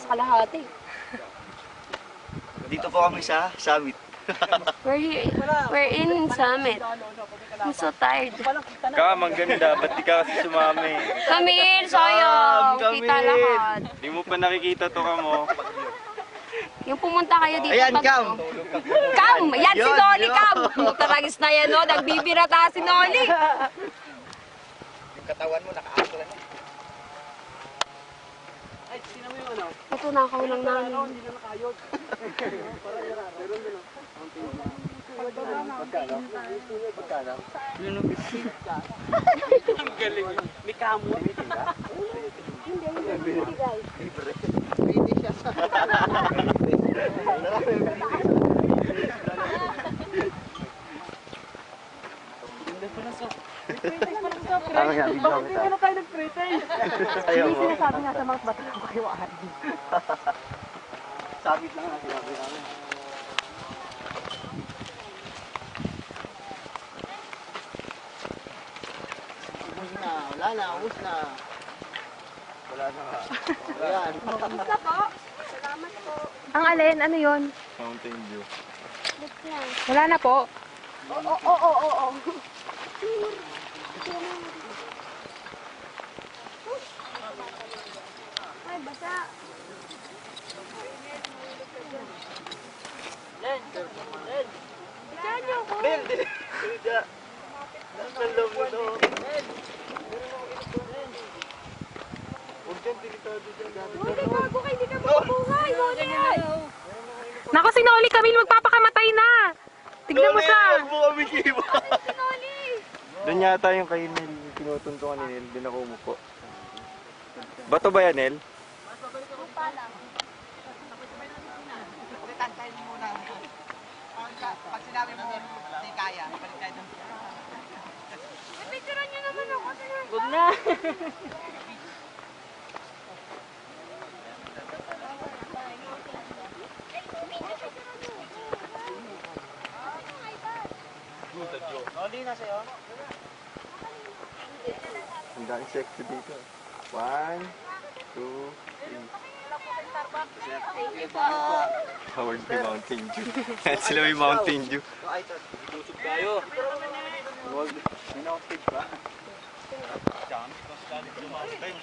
kalahati. Dito po kami sa Summit. We're in Summit. I'm so tired. Kam, ang ganda. Ba't di ka kasi sumami? Camille, sayang. Camille. Kita lahat. Di mo pa nakikita to, Kamo. Yung pumunta kayo dito. Ayan, Cam. Cam! Yan si Yun, Noli, yun. Cam! Taragis na yan, no? Nagbibirata si Noli. Yung katawan mo, nakaasla na. Natunakaw lang namin. Ang galing. May kamo. Tama nga, bigyan kita. Ano tayo nag-pretend? Ayaw mo. Sinasabi nga sa mga bata ko kayo ahadi. Sabit lang nga, sinabi namin. Ubus na, wala na, ubus na. Wala na nga. Ayan. Ang alin? Ano yon? Mountain View. Wala na po. Oo. Ay, basa. Diyan niyo ko. Nel, tidak. Nasa loob mo to. Urgent, delikado dyan. Noli, bago kayo, hindi ka mabubuhay. Noli, ay. Nako si Noli Camille, magpapakamatay na. Tignan mo siya. Huwag mo kami kiba. Noli. Doon yata yung kay Nel, tinutuntungan ni Nel. Doon ako umupo. Bato ba yan, Nel? Pag sinabi mo, hindi kaya. Balik tayo doon. Picturean niyo naman ako. Huwag na. Noli na sa'yo. Ang daming sexy dito. 1, 2, 3. Howard may Mountain Dew. Sila may Mountain Dew. Busog tayo. May na-stage ba? Diyan, mas lalo ko lumaki tayo.